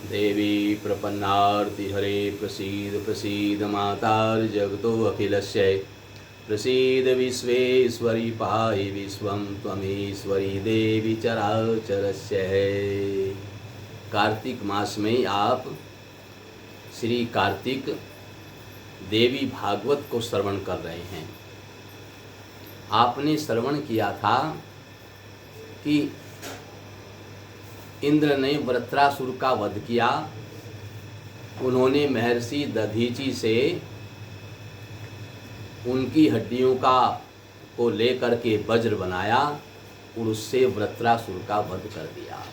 देवी प्रपन्नार्तिहरे प्रसीद प्रसीद मातार्जगतो अखिलस्य प्रसीद विश्वेश्वरी पाहि विश्वं त्वमीश्वरी देवी चराचरस्य। कार्तिक मास में आप श्री कार्तिक देवी भागवत को श्रवण कर रहे हैं। आपने श्रवण किया था कि इंद्र ने वृत्रासुर का वध किया। उन्होंने महर्षि दधीचि से उनकी हड्डियों को लेकर के वज्र बनाया और उससे वृत्रासुर का वध कर दिया,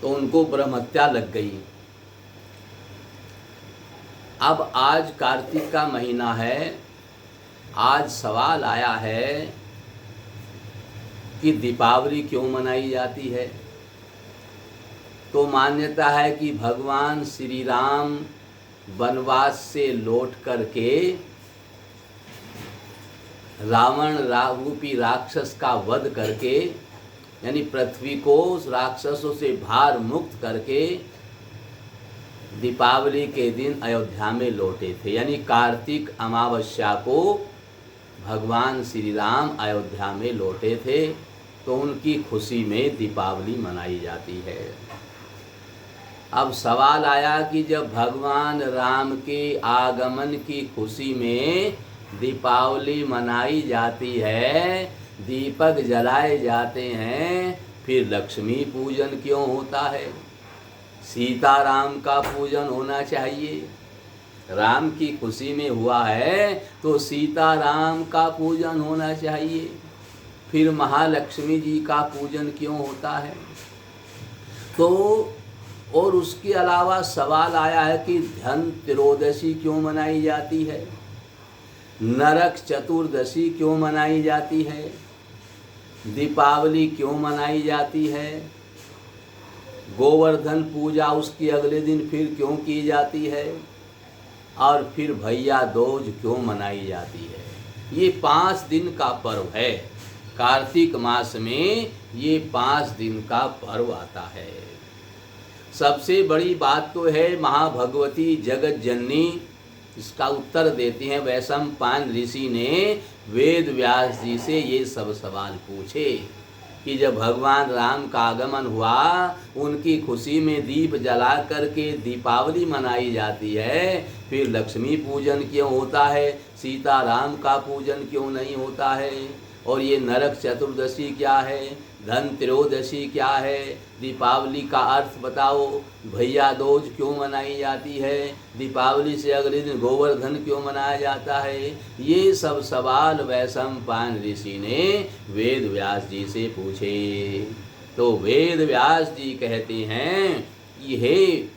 तो उनको ब्रह्महत्या लग गई। अब आज कार्तिक का महीना है। आज सवाल आया है कि दीपावली क्यों मनाई जाती है। तो मान्यता है कि भगवान श्री राम वनवास से लौट करके रावण रूपी राक्षस का वध करके, यानी पृथ्वी को राक्षसों से भार मुक्त करके दीपावली के दिन अयोध्या में लौटे थे। यानी कार्तिक अमावस्या को भगवान श्री राम अयोध्या में लौटे थे, तो उनकी खुशी में दीपावली मनाई जाती है। अब सवाल आया कि जब भगवान राम के आगमन की खुशी में दीपावली मनाई जाती है, दीपक जलाए जाते हैं, फिर लक्ष्मी पूजन क्यों होता है? सीता राम का पूजन होना चाहिए। राम की खुशी में हुआ है तो सीता राम का पूजन होना चाहिए। फिर महालक्ष्मी जी का पूजन क्यों होता है? तो और उसके अलावा सवाल आया है कि धन त्रयोदशी क्यों मनाई जाती है, नरक चतुर्दशी क्यों मनाई जाती है, दीपावली क्यों मनाई जाती है, गोवर्धन पूजा उसके अगले दिन फिर क्यों की जाती है, और फिर भैया दूज क्यों मनाई जाती है। ये 5 दिन का पर्व है। कार्तिक मास में ये 5 दिन का पर्व आता है। सबसे बड़ी बात तो है महाभगवती जगत जननी। इसका उत्तर देते हैं वैशंपायन ऋषि ने वेद व्यास जी से ये सब सवाल पूछे कि जब भगवान राम का आगमन हुआ, उनकी खुशी में दीप जला करके दीपावली मनाई जाती है, फिर लक्ष्मी पूजन क्यों होता है, सीता राम का पूजन क्यों नहीं होता है, और ये नरक चतुर्दशी क्या है, धन त्रयोदशी क्या है, दीपावली का अर्थ बताओ, भैया दूज क्यों मनाई जाती है, दीपावली से अगले दिन गोवर्धन क्यों मनाया जाता है। ये सब सवाल वैशंपायन ऋषि ने वेद व्यास जी से पूछे। तो वेद व्यास जी कहते हैं ये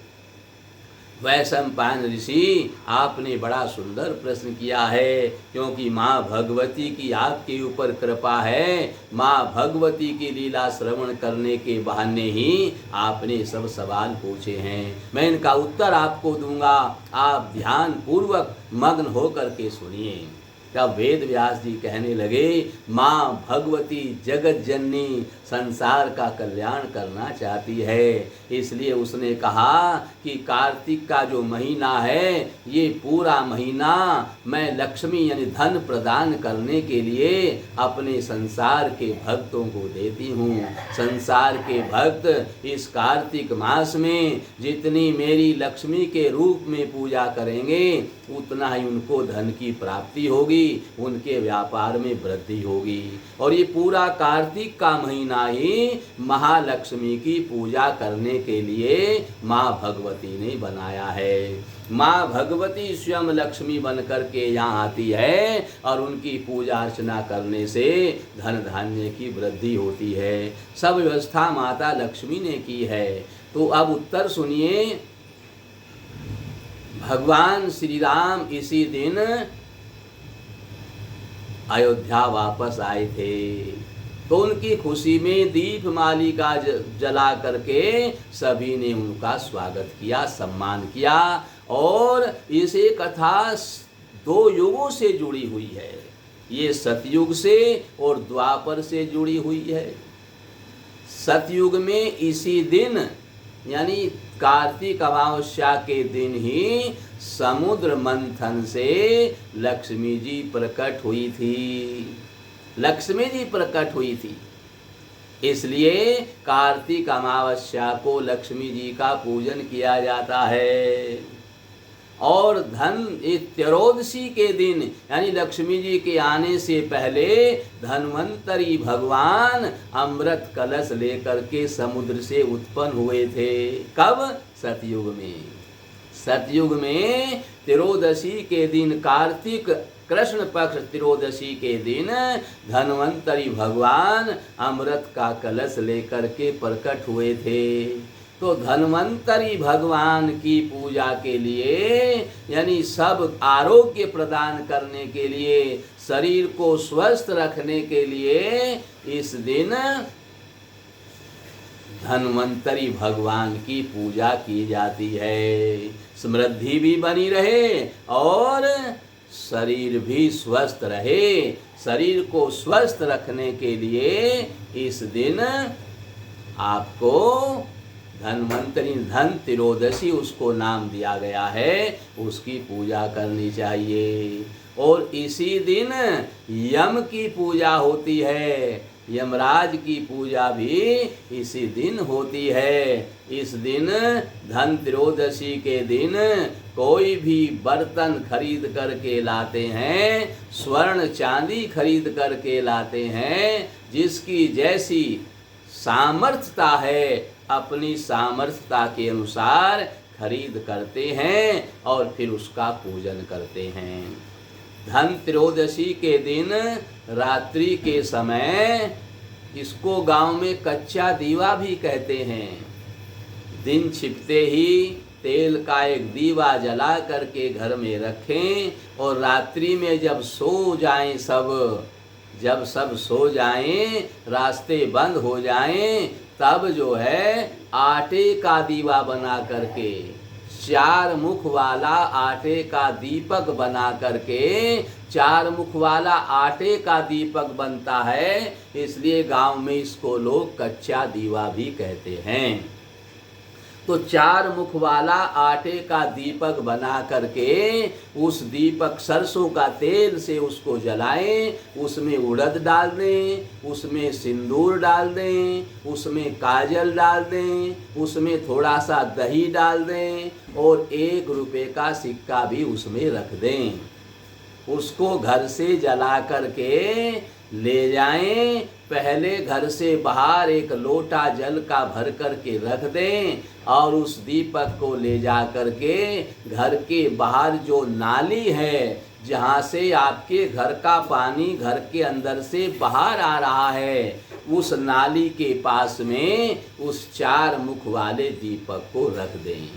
वैशंपायन ऋषि, आपने बड़ा सुंदर प्रश्न किया है, क्योंकि माँ भगवती की आपके ऊपर कृपा है। माँ भगवती की लीला श्रवण करने के बहाने ही आपने सब सवाल पूछे हैं। मैं इनका उत्तर आपको दूंगा, आप ध्यान पूर्वक मग्न होकर के सुनिए। तब वेद व्यास जी कहने लगे, माँ भगवती जगत जननी संसार का कल्याण करना चाहती है, इसलिए उसने कहा कि कार्तिक का जो महीना है, ये पूरा महीना मैं लक्ष्मी यानी धन प्रदान करने के लिए अपने संसार के भक्तों को देती हूँ। संसार के भक्त इस कार्तिक मास में जितनी मेरी लक्ष्मी के रूप में पूजा करेंगे, उतना ही उनको धन की प्राप्ति होगी, उनके व्यापार में वृद्धि होगी। और ये पूरा कार्तिक का महीना ही महालक्ष्मी की पूजा करने के लिए माँ भगवती ने बनाया है। माँ भगवती स्वयं लक्ष्मी बनकर के यहाँ आती है और उनकी पूजा अर्चना करने से धन धान्य की वृद्धि होती है। सब व्यवस्था माता लक्ष्मी ने की है। तो अब उत्तर सुनिए। भगवान श्री राम इसी दिन अयोध्या वापस आए थे, तो उनकी खुशी में दीप मालिका जला करके सभी ने उनका स्वागत किया, सम्मान किया। और इसे कथा 2 युगों से जुड़ी हुई है। ये सतयुग से और द्वापर से जुड़ी हुई है। सतयुग में इसी दिन यानी कार्तिक अमावस्या के दिन ही समुद्र मंथन से लक्ष्मी जी प्रकट हुई थी। लक्ष्मी जी प्रकट हुई थी, इसलिए कार्तिक अमावस्या को लक्ष्मी जी का पूजन किया जाता है। और धन त्रयोदशी के दिन यानी लक्ष्मी जी के आने से पहले धन्वंतरी भगवान अमृत कलश लेकर के समुद्र से उत्पन्न हुए थे। कब? सतयुग में। सतयुग में त्रयोदशी के दिन, कार्तिक कृष्ण पक्ष त्रयोदशी के दिन धन्वंतरी भगवान अमृत का कलश लेकर के प्रकट हुए थे। तो धन्वंतरी भगवान की पूजा के लिए यानी सब आरोग्य प्रदान करने के लिए, शरीर को स्वस्थ रखने के लिए इस दिन धन्वंतरी भगवान की पूजा की जाती है। समृद्धि भी बनी रहे और शरीर भी स्वस्थ रहे। शरीर को स्वस्थ रखने के लिए इस दिन आपको धन्वंतरी, धन त्रयोदशी उसको नाम दिया गया है, उसकी पूजा करनी चाहिए। और इसी दिन यम की पूजा होती है, यमराज की पूजा भी इसी दिन होती है। इस दिन धन त्रयोदशी के दिन कोई भी बर्तन खरीद करके लाते हैं, स्वर्ण चांदी खरीद करके लाते हैं, जिसकी जैसी सामर्थ्यता है अपनी सामर्थ्यता के अनुसार खरीद करते हैं और फिर उसका पूजन करते हैं। धन त्रयोदशी के दिन रात्रि के समय, इसको गांव में कच्चा दीवा भी कहते हैं, दिन छिपते ही तेल का एक दीवा जला करके घर में रखें और रात्रि में जब सो जाएं जब सब सो जाएं, रास्ते बंद हो जाएं, तब जो है आटे का दीवा बना करके, 4 मुख वाला आटे का दीपक बना करके, 4 मुख वाला आटे का दीपक बनता है, इसलिए गांव में इसको लोग कच्चा दीवा भी कहते हैं। तो 4 मुख वाला आटे का दीपक बना करके उस दीपक सरसों का तेल से उसको जलाएं, उसमें उड़द डाल दें, उसमें सिंदूर डाल दें, उसमें काजल डाल दें, उसमें थोड़ा सा दही डाल दें और 1 रुपये का सिक्का भी उसमें रख दें। उसको घर से जला करके ले जाएं। पहले घर से बाहर 1 लोटा जल का भर करके रख दें और उस दीपक को ले जा करके घर के बाहर जो नाली है, जहाँ से आपके घर का पानी घर के अंदर से बाहर आ रहा है, उस नाली के पास में उस 4 मुख वाले दीपक को रख दें।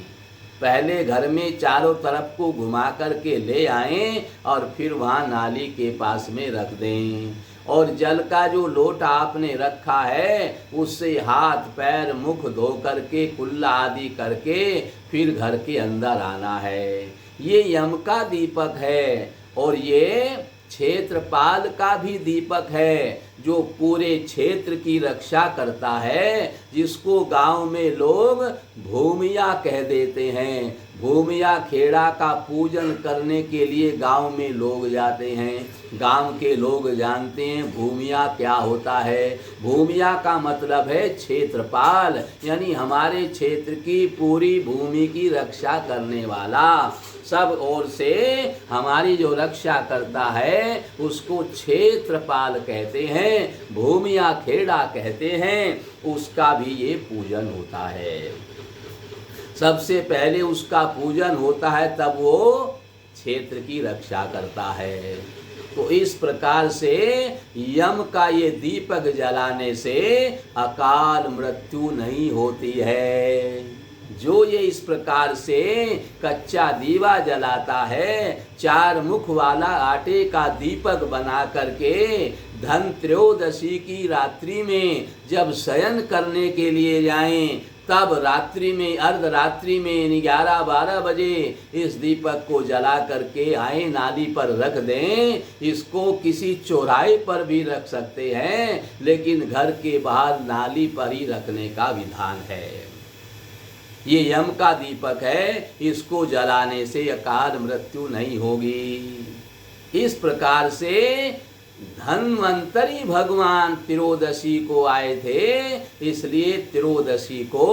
पहले घर में चारों तरफ को घुमा करके ले आएं और फिर वहाँ नाली के पास में रख दें। और जल का जो लोटा आपने रखा है उससे हाथ पैर मुख धो करके कुल्ला आदि करके फिर घर के अंदर आना है। ये यम का दीपक है और ये क्षेत्रपाल का भी दीपक है, जो पूरे क्षेत्र की रक्षा करता है, जिसको गांव में लोग भूमिया कह देते हैं। भूमिया खेड़ा का पूजन करने के लिए गांव में लोग जाते हैं। गांव के लोग जानते हैं भूमिया क्या होता है। भूमिया का मतलब है क्षेत्रपाल, यानी हमारे क्षेत्र की पूरी भूमि की रक्षा करने वाला। सब ओर से हमारी जो रक्षा करता है उसको क्षेत्रपाल कहते हैं, भूमिया खेड़ा कहते हैं। उसका भी ये पूजन होता है। सबसे पहले उसका पूजन होता है, तब वो क्षेत्र की रक्षा करता है। तो इस प्रकार से यम का ये दीपक जलाने से अकाल मृत्यु नहीं होती है। जो ये इस प्रकार से कच्चा दीवा जलाता है, 4 मुख वाला आटे का दीपक बना करके धन त्रयोदशी की रात्रि में जब शयन करने के लिए जाएं, तब रात्रि में अर्धरात्रि में 11-12 बजे इस दीपक को जला करके आए नाली पर रख दें। इसको किसी चौराहे पर भी रख सकते हैं, लेकिन घर के बाहर नाली पर ही रखने का विधान है। ये यम का दीपक है, इसको जलाने से अकाल मृत्यु नहीं होगी। इस प्रकार से धन्वंतरी भगवान त्रियोदशी को आए थे, इसलिए त्रियोदशी को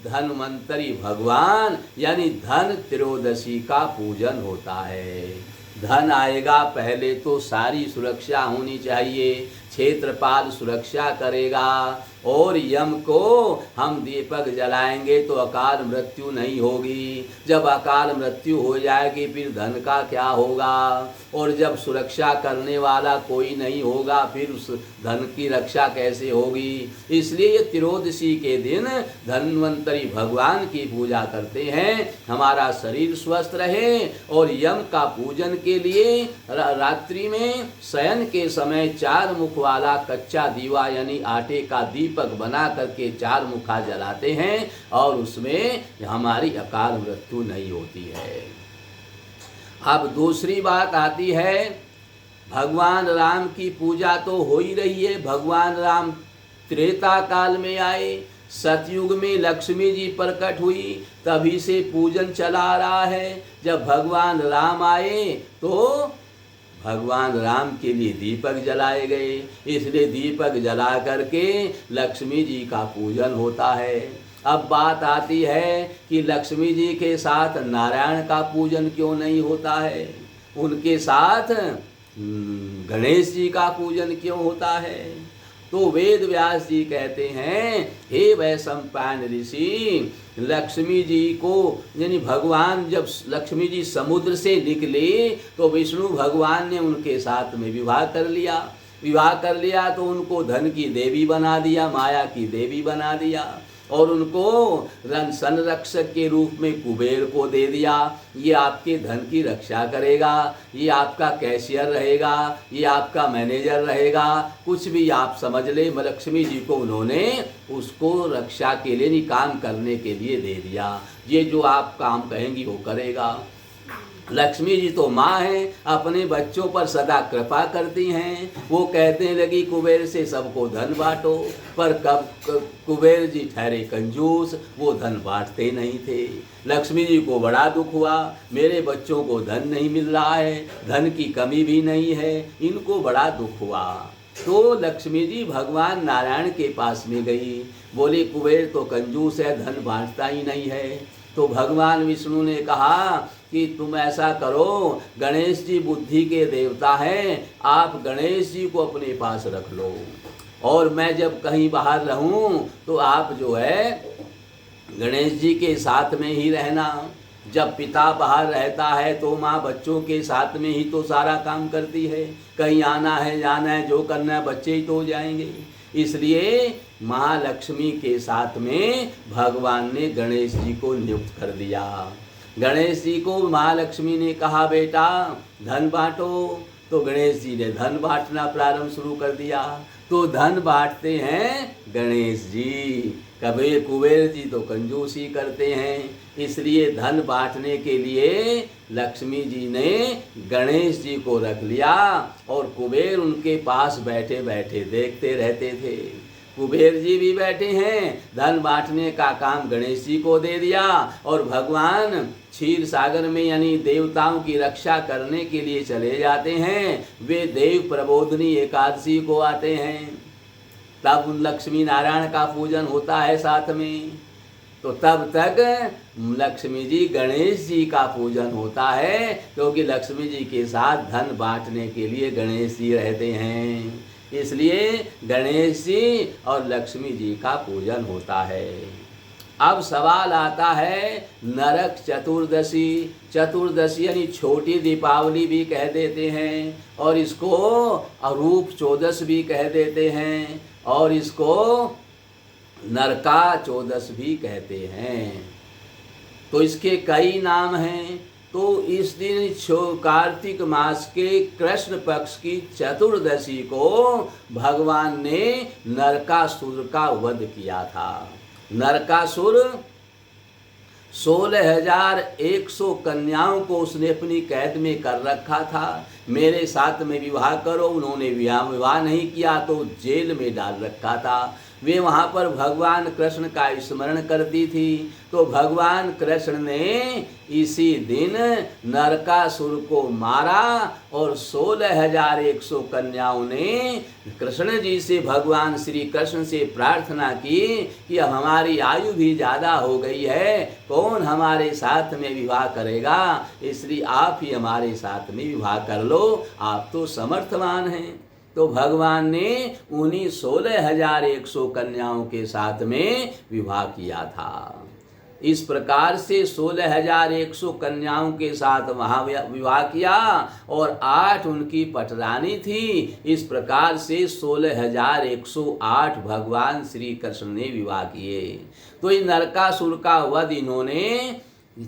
धन्वंतरी भगवान यानी धन त्रियोदशी का पूजन होता है। धन आएगा, पहले तो सारी सुरक्षा होनी चाहिए, क्षेत्रपाल सुरक्षा करेगा, और यम को हम दीपक जलाएंगे तो अकाल मृत्यु नहीं होगी। जब अकाल मृत्यु हो जाएगी फिर धन का क्या होगा, और जब सुरक्षा करने वाला कोई नहीं होगा फिर उस धन की रक्षा कैसे होगी। इसलिए ये त्रियोदशी के दिन धन्वंतरी भगवान की पूजा करते हैं, हमारा शरीर स्वस्थ रहे। और यम का पूजन के लिए रात्रि में शयन के समय 4 मुख वाला कच्चा दीवा यानी आटे का दीपक बना करके 4 मुखा जलाते हैं, और उसमें हमारी अकाल मृत्यु नहीं होती है। अब दूसरी बात आती है, भगवान राम की पूजा तो हो ही रही है। भगवान राम त्रेता काल में आए, सतयुग में लक्ष्मी जी प्रकट हुई, तभी से पूजन चला आ रहा है। जब भगवान राम आए तो भगवान राम के लिए दीपक जलाए गए, इसलिए दीपक जला करके लक्ष्मी जी का पूजन होता है। अब बात आती है कि लक्ष्मी जी के साथ नारायण का पूजन क्यों नहीं होता है, उनके साथ गणेश जी का पूजन क्यों होता है। तो वेद व्यास जी कहते हैं, हे वैशंपायन ऋषि, लक्ष्मी जी को यानी भगवान जब लक्ष्मी जी समुद्र से निकले तो विष्णु भगवान ने उनके साथ में विवाह कर लिया। विवाह कर लिया तो उनको धन की देवी बना दिया, माया की देवी बना दिया, और उनको संरक्षक के रूप में कुबेर को दे दिया। ये आपके धन की रक्षा करेगा, ये आपका कैशियर रहेगा, ये आपका मैनेजर रहेगा, कुछ भी आप समझ ले। लक्ष्मी जी को उन्होंने उसको रक्षा के लिए काम करने के लिए दे दिया, ये जो आप काम कहेंगी वो करेगा। लक्ष्मी जी तो माँ हैं, अपने बच्चों पर सदा कृपा करती हैं। वो कहने लगी कुबेर से सबको धन बांटो, पर कब कुबेर जी ठहरे कंजूस, वो धन बांटते नहीं थे। लक्ष्मी जी को बड़ा दुख हुआ, मेरे बच्चों को धन नहीं मिल रहा है, धन की कमी भी नहीं है, इनको बड़ा दुख हुआ। तो लक्ष्मी जी भगवान नारायण के पास में गई, बोली कुबेर तो कंजूस है, धन बांटता ही नहीं है। तो भगवान विष्णु ने कहा कि तुम ऐसा करो, गणेश जी बुद्धि के देवता हैं, आप गणेश जी को अपने पास रख लो, और मैं जब कहीं बाहर रहूं तो आप जो है गणेश जी के साथ में ही रहना। जब पिता बाहर रहता है तो माँ बच्चों के साथ में ही तो सारा काम करती है, कहीं आना है जाना है जो करना है बच्चे ही तो हो जाएंगे। इसलिए महालक्ष्मी के साथ में भगवान ने गणेश जी को नियुक्त कर दिया। गणेश जी को महालक्ष्मी ने कहा बेटा धन बांटो, तो गणेश जी ने धन बांटना प्रारंभ शुरू कर दिया। तो धन बांटते हैं गणेश जी, कभी कुबेर जी तो कंजूसी करते हैं। इसलिए धन बांटने के लिए लक्ष्मी जी ने गणेश जी को रख लिया, और कुबेर उनके पास बैठे बैठे देखते रहते थे। कुबेर जी भी बैठे हैं, धन बांटने का काम गणेश जी को दे दिया, और भगवान क्षीर सागर में यानी देवताओं की रक्षा करने के लिए चले जाते हैं। वे देव प्रबोधनी एकादशी को आते हैं, तब लक्ष्मी नारायण का पूजन होता है साथ में। तो तब तक लक्ष्मी जी गणेश जी का पूजन होता है, क्योंकि लक्ष्मी जी के साथ धन बांटने के लिए गणेश जी रहते हैं। इसलिए गणेश जी और लक्ष्मी जी का पूजन होता है। अब सवाल आता है नरक चतुर्दशी। चतुर्दशी यानी छोटी दीपावली भी कह देते हैं, और इसको अरूप चौदस भी कह देते हैं, और इसको नरका चौदस भी कहते हैं। तो इसके कई नाम हैं। तो इस दिन कार्तिक मास के कृष्ण पक्ष की चतुर्दशी को भगवान ने नरकासुर का वध किया था। नरकासुर 16,100 कन्याओं को उसने अपनी कैद में कर रखा था। मेरे साथ में विवाह करो। उन्होंने विवाह नहीं किया तो जेल में डाल रखा था। वे वहाँ पर भगवान कृष्ण का स्मरण करती थी। तो भगवान कृष्ण ने इसी दिन नरकासुर को मारा और 16,100 कन्याओं ने कृष्ण जी से, भगवान श्री कृष्ण से प्रार्थना की कि अब हमारी आयु भी ज़्यादा हो गई है, कौन हमारे साथ में विवाह करेगा, इसलिए आप ही हमारे साथ में विवाह कर लो, आप तो समर्थवान हैं। तो भगवान ने उन्हीं 16,100 कन्याओं के साथ में विवाह किया था। इस प्रकार से 16,100 कन्याओं के साथ वहाँ विवाह किया और 8 उनकी पटरानी थी। इस प्रकार से 16,108 भगवान श्री कृष्ण ने विवाह किए। तो इस नरकासुर का वध इन्होंने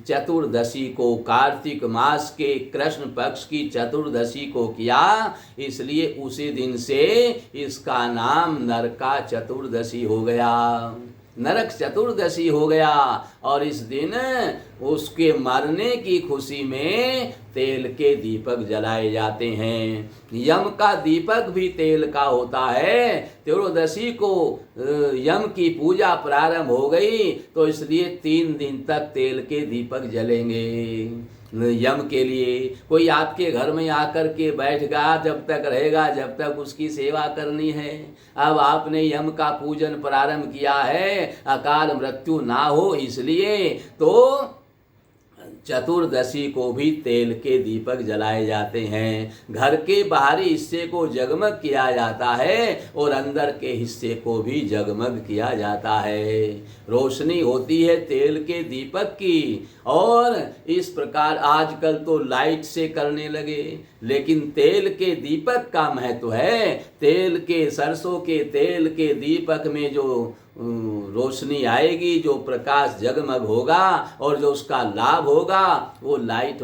चतुर्दशी को, कार्तिक मास के कृष्ण पक्ष की चतुर्दशी को किया, इसलिए उसी दिन से इसका नाम नरका चतुर्दशी हो गया, नरक चतुर्दशी हो गया। और इस दिन उसके मरने की खुशी में तेल के दीपक जलाए जाते हैं। यम का दीपक भी तेल का होता है। त्रयोदशी को यम की पूजा प्रारंभ हो गई, तो इसलिए 3 दिन तक तेल के दीपक जलेंगे यम के लिए। कोई आपके घर में आकर के बैठ गया, जब तक रहेगा जब तक उसकी सेवा करनी है। अब आपने यम का पूजन प्रारंभ किया है, अकाल मृत्यु ना हो इसलिए तो चतुर्दशी को भी तेल के दीपक जलाए जाते हैं। घर के बाहरी हिस्से को जगमग किया जाता है और अंदर के हिस्से को भी जगमग किया जाता है। रोशनी होती है तेल के दीपक की। और इस प्रकार आजकल तो लाइट से करने लगे, लेकिन तेल के दीपक का महत्व है। तेल के, सरसों के तेल के दीपक में जो रोशनी आएगी, जो प्रकाश जगमग होगा और जो उसका लाभ होगा, वो लाइट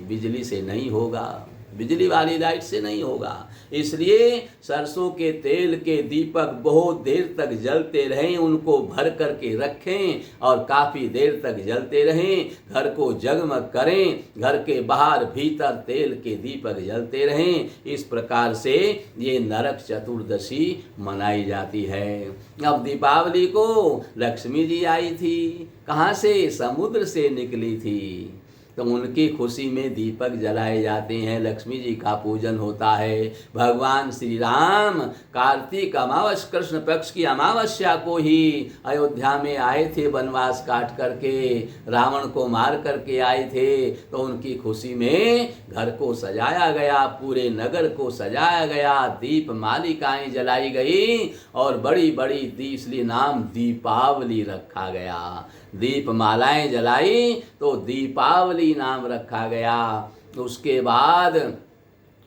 बिजली से नहीं होगा, बिजली वाली लाइट से नहीं होगा। इसलिए सरसों के तेल के दीपक बहुत देर तक जलते रहें, उनको भर करके रखें और काफ़ी देर तक जलते रहें, घर को जगमग करें, घर के बाहर भीतर तेल के दीपक जलते रहें। इस प्रकार से ये नरक चतुर्दशी मनाई जाती है। अब दीपावली को लक्ष्मी जी आई थी, कहाँ से? समुद्र से निकली थी, तो उनकी खुशी में दीपक जलाए जाते हैं, लक्ष्मी जी का पूजन होता है। भगवान श्री राम कार्तिक अमावस्या, कृष्ण पक्ष की अमावस्या को ही अयोध्या में आए थे, वनवास काट करके, रावण को मार करके आए थे। तो उनकी खुशी में घर को सजाया गया, पूरे नगर को सजाया गया, दीप मालिकाएं जलाई गई और बड़ी बड़ी इसलिए नाम दीपावली रखा गया। दीप मालाएं जलाई तो दीपावली नाम रखा गया। उसके बाद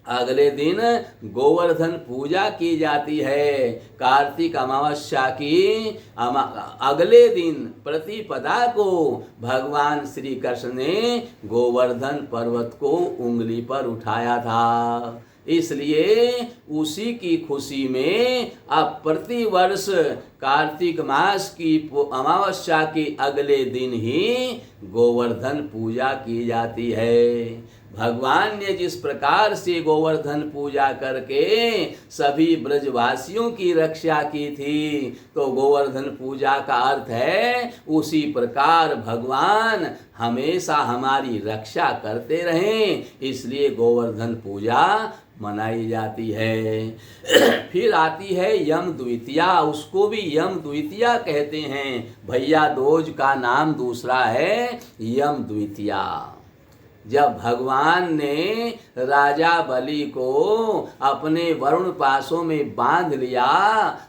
अगले दिन गोवर्धन पूजा की जाती है। कार्तिक अमावस्या की अगले दिन प्रतिपदा को भगवान श्री कृष्ण ने गोवर्धन पर्वत को उंगली पर उठाया था, इसलिए उसी की खुशी में अब प्रतिवर्ष कार्तिक मास की अमावस्या के अगले दिन ही गोवर्धन पूजा की जाती है। भगवान ने जिस प्रकार से गोवर्धन पूजा करके सभी ब्रजवासियों की रक्षा की थी, तो गोवर्धन पूजा का अर्थ है उसी प्रकार भगवान हमेशा हमारी रक्षा करते रहें, इसलिए गोवर्धन पूजा मनाई जाती है। फिर आती है यम द्वितीया, उसको भी यम द्वितीया कहते हैं। भैया दूज का नाम दूसरा है यम द्वितीया। जब भगवान ने राजा बलि को अपने वरुण पासों में बांध लिया,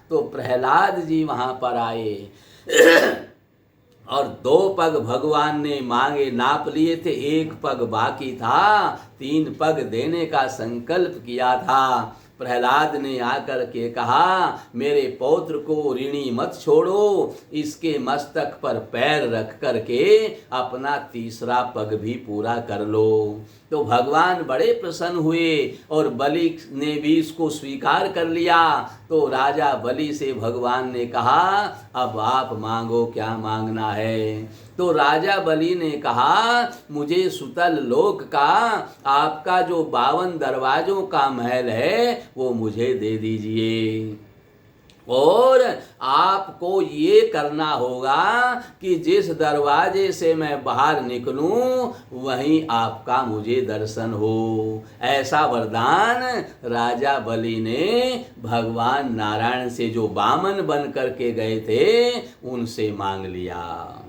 तो प्रहलाद जी वहां पर आए और 2 पग भगवान ने मांगे, नाप लिए थे, 1 पग बाकी था, 3 पग देने का संकल्प किया था। प्रहलाद ने आकर के कहा, मेरे पौत्र को ऋणी मत छोड़ो, इसके मस्तक पर पैर रख करके अपना 3रा पग भी पूरा कर लो। तो भगवान बड़े प्रसन्न हुए और बलि ने भी इसको स्वीकार कर लिया। तो राजा बलि से भगवान ने कहा, अब आप मांगो, क्या मांगना है। तो राजा बलि ने कहा, मुझे सुतल लोक का आपका जो 52 दरवाजों का महल है वो मुझे दे दीजिए, और आपको ये करना होगा कि जिस दरवाजे से मैं बाहर निकलूं वहीं आपका मुझे दर्शन हो। ऐसा वरदान राजा बलि ने भगवान नारायण से, जो बामन बन करके गए थे, उनसे मांग लिया।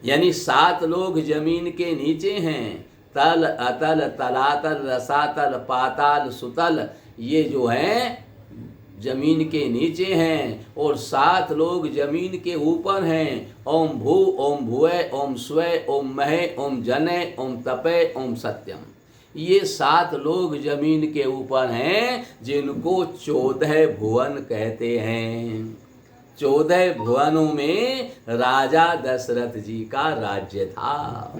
यानी 7 लोग जमीन के नीचे हैं, तल, अतल, तलातल, रसातल, पाताल, सुतल, ये जो हैं जमीन के नीचे हैं, और 7 लोग जमीन के ऊपर हैं। ओम भू, ओम भुवै, ओम स्वै, ओम महे, ओम जने, ओम तपे, ओम सत्यम। ये 7 लोग जमीन के ऊपर हैं, जिनको 14 भुवन कहते हैं। 14 भुवनों में राजा दशरथ जी का राज्य था।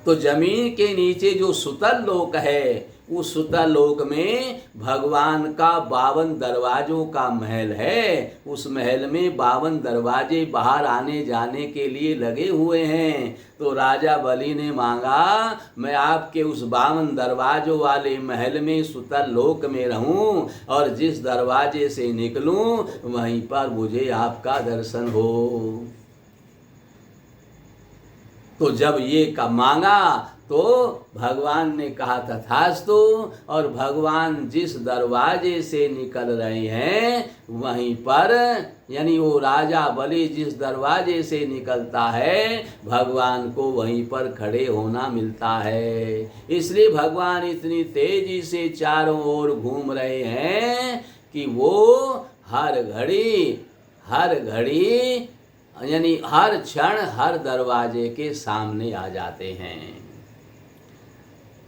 तो जमीन के नीचे जो सुतल लोक है, उस सुतल लोक में भगवान का 52 दरवाजों का महल है। उस महल में 52 दरवाजे बाहर आने जाने के लिए लगे हुए हैं। तो राजा बलि ने मांगा, मैं आपके उस 52 दरवाजों वाले महल में सुतल लोक में रहूं, और जिस दरवाजे से निकलूं वहीं पर मुझे आपका दर्शन हो। तो जब ये का मांगा तो भगवान ने कहा तथास्तु, और भगवान जिस दरवाजे से निकल रहे हैं वहीं पर, यानी वो राजा बलि जिस दरवाजे से निकलता है भगवान को वहीं पर खड़े होना मिलता है। इसलिए भगवान इतनी तेजी से चारों ओर घूम रहे हैं कि वो हर घड़ी यानी हर क्षण हर दरवाजे के सामने आ जाते हैं।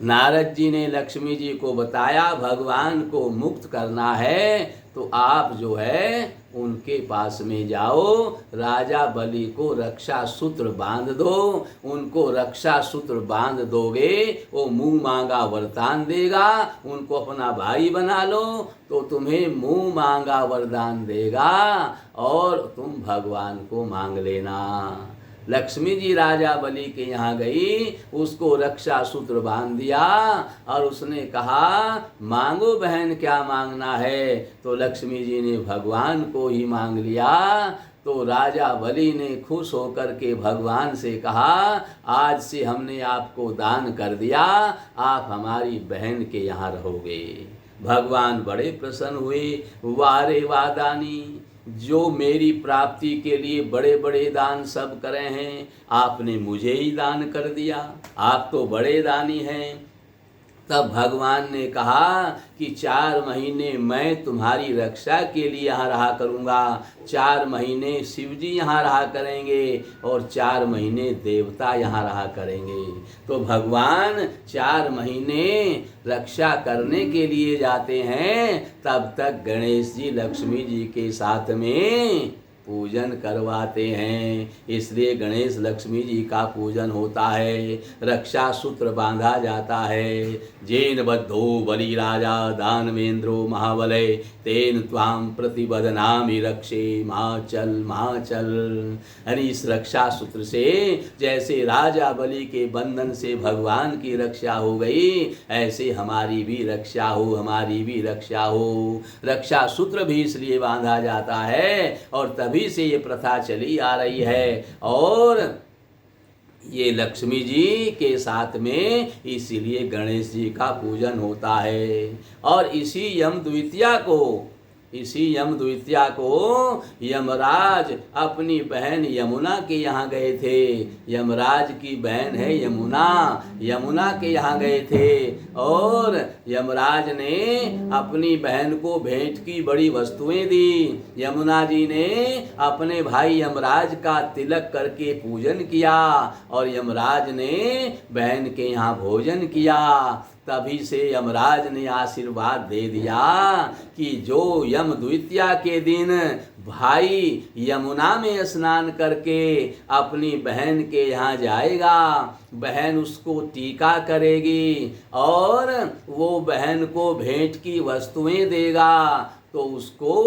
नारद जी ने लक्ष्मी जी को बताया, भगवान को मुक्त करना है तो आप जो है उनके पास में जाओ, राजा बलि को रक्षा सूत्र बांध दो। उनको रक्षा सूत्र बांध दोगे, वो मुंह मांगा वरदान देगा। उनको अपना भाई बना लो तो तुम्हें मुंह मांगा वरदान देगा, और तुम भगवान को मांग लेना। लक्ष्मी जी राजा बलि के यहाँ गई, उसको रक्षा सूत्र बांध दिया, और उसने कहा, मांगो बहन, क्या मांगना है। तो लक्ष्मी जी ने भगवान को ही मांग लिया। तो राजा बलि ने खुश होकर के भगवान से कहा, आज से हमने आपको दान कर दिया, आप हमारी बहन के यहाँ रहोगे। भगवान बड़े प्रसन्न हुए। वाह रे वाह दानी, जो मेरी प्राप्ति के लिए बड़े बड़े दान सब करे हैं, आपने मुझे ही दान कर दिया, आप तो बड़े दानी हैं। तब भगवान ने कहा कि 4 महीने मैं तुम्हारी रक्षा के लिए यहाँ रहा करूँगा, 4 महीने शिव जी यहाँ रहा करेंगे, और 4 महीने देवता यहाँ रहा करेंगे। तो भगवान 4 महीने रक्षा करने के लिए जाते हैं, तब तक गणेश जी लक्ष्मी जी के साथ में पूजन करवाते हैं। इसलिए गणेश लक्ष्मी जी का पूजन होता है, रक्षा सूत्र बांधा जाता है। जेन बद्धो बलि राजा दानवेंद्रो महाबले, तेन त्वाम प्रतिबदनामि रक्षे माचल माचल। यानी इस रक्षा सूत्र से जैसे राजा बलि के बंधन से भगवान की रक्षा हो गई, ऐसे हमारी भी रक्षा हो, हमारी भी रक्षा हो। रक्षा सूत्र भी इसलिए बांधा जाता है, और तभी से ये प्रथा चली आ रही है। और ये लक्ष्मी जी के साथ में इसीलिए गणेश जी का पूजन होता है। और इसी यम द्वितीया को यमराज अपनी बहन यमुना के यहाँ गए थे। यमराज की बहन है यमुना के यहाँ गए थे, और यमराज ने अपनी बहन को भेंट की बड़ी वस्तुएं दी। यमुना जी ने अपने भाई यमराज का तिलक करके पूजन किया, और यमराज ने बहन के यहाँ भोजन किया। तभी से यमराज ने आशीर्वाद दे दिया कि जो यम द्वितीया के दिन भाई यमुना में स्नान करके अपनी बहन के यहाँ जाएगा, बहन उसको टीका करेगी और वो बहन को भेंट की वस्तुएं देगा, तो उसको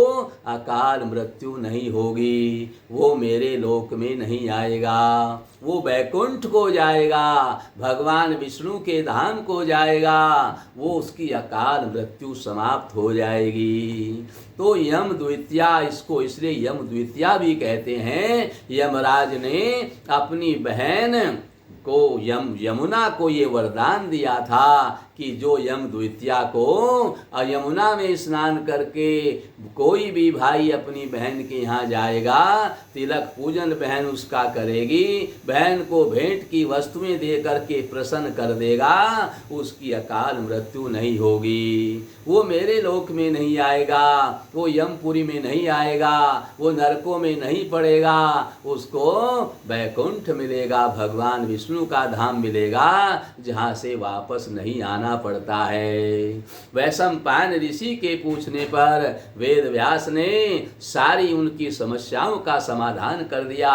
अकाल मृत्यु नहीं होगी, वो मेरे लोक में नहीं आएगा, वो बैकुंठ को जाएगा, भगवान विष्णु के धाम को जाएगा, वो उसकी अकाल मृत्यु समाप्त हो जाएगी। तो यम द्वितीया, इसको इसलिए यम द्वितीया भी कहते हैं। यमराज ने अपनी बहन को यमुना को ये वरदान दिया था कि जो यम द्वितीया को यमुना में स्नान करके कोई भी भाई अपनी बहन के यहाँ जाएगा, तिलक पूजन बहन उसका करेगी, बहन को भेंट की वस्तुएं दे करके प्रसन्न कर देगा, उसकी अकाल मृत्यु नहीं होगी, वो मेरे लोक में नहीं आएगा, वो यमपुरी में नहीं आएगा, वो नरकों में नहीं पड़ेगा, उसको बैकुंठ मिलेगा, भगवान विष्णु का धाम मिलेगा, जहाँ से वापस नहीं आना पड़ता है। वैशंपायन ऋषि के पूछने पर वेद व्यास ने सारी उनकी समस्याओं का समाधान कर दिया।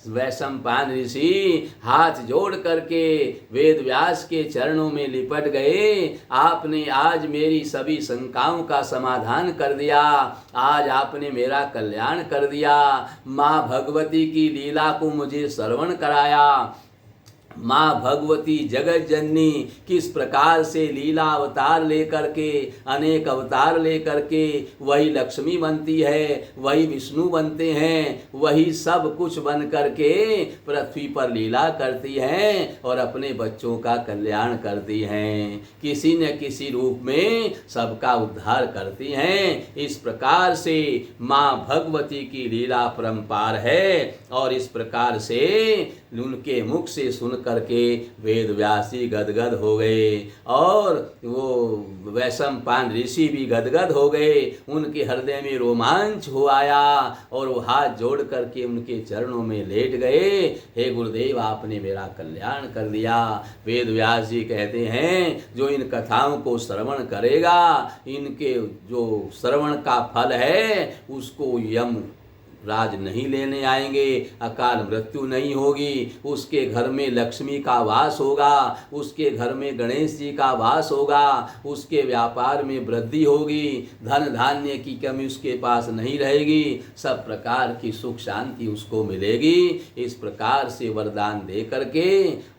वैशंपायन ऋषि हाथ जोड़ करके वेद व्यास के चरणों में लिपट गए। आपने आज मेरी सभी शंकाओं का समाधान कर दिया, आज आपने मेरा कल्याण कर दिया। माँ भगवती की लीला को मुझे श्रवण कराया। माँ भगवती जगत जननी किस प्रकार से लीला अवतार लेकर के, अनेक अवतार लेकर के वही लक्ष्मी बनती है, वही विष्णु बनते हैं, वही सब कुछ बन करके पृथ्वी पर लीला करती हैं और अपने बच्चों का कल्याण करती हैं, किसी न किसी रूप में सबका उद्धार करती हैं। इस प्रकार से माँ भगवती की लीला परंपार है और इस प्रकार से उनके मुख से सुन करके वेद व्यासी गदगद हो गए और वो वैशंपायन ऋषि भी गदगद हो गए। उनके हृदय में रोमांच हो आया और वो हाथ जोड़ करके उनके चरणों में लेट गए। हे गुरुदेव, आपने मेरा कल्याण कर दिया। वेद व्यास जी कहते हैं, जो इन कथाओं को श्रवण करेगा, इनके जो श्रवण का फल है उसको यम राज नहीं लेने आएंगे, अकाल मृत्यु नहीं होगी, उसके घर में लक्ष्मी का वास होगा, उसके घर में गणेश जी का वास होगा, उसके व्यापार में वृद्धि होगी, धन धान्य की कमी उसके पास नहीं रहेगी, सब प्रकार की सुख शांति उसको मिलेगी। इस प्रकार से वरदान दे करके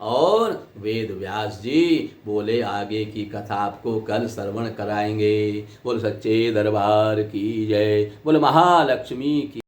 और वेद व्यास जी बोले आगे की कथा आपको कल श्रवण कराएंगे। बोल सच्चे दरबार की जय, बोल महालक्ष्मी की।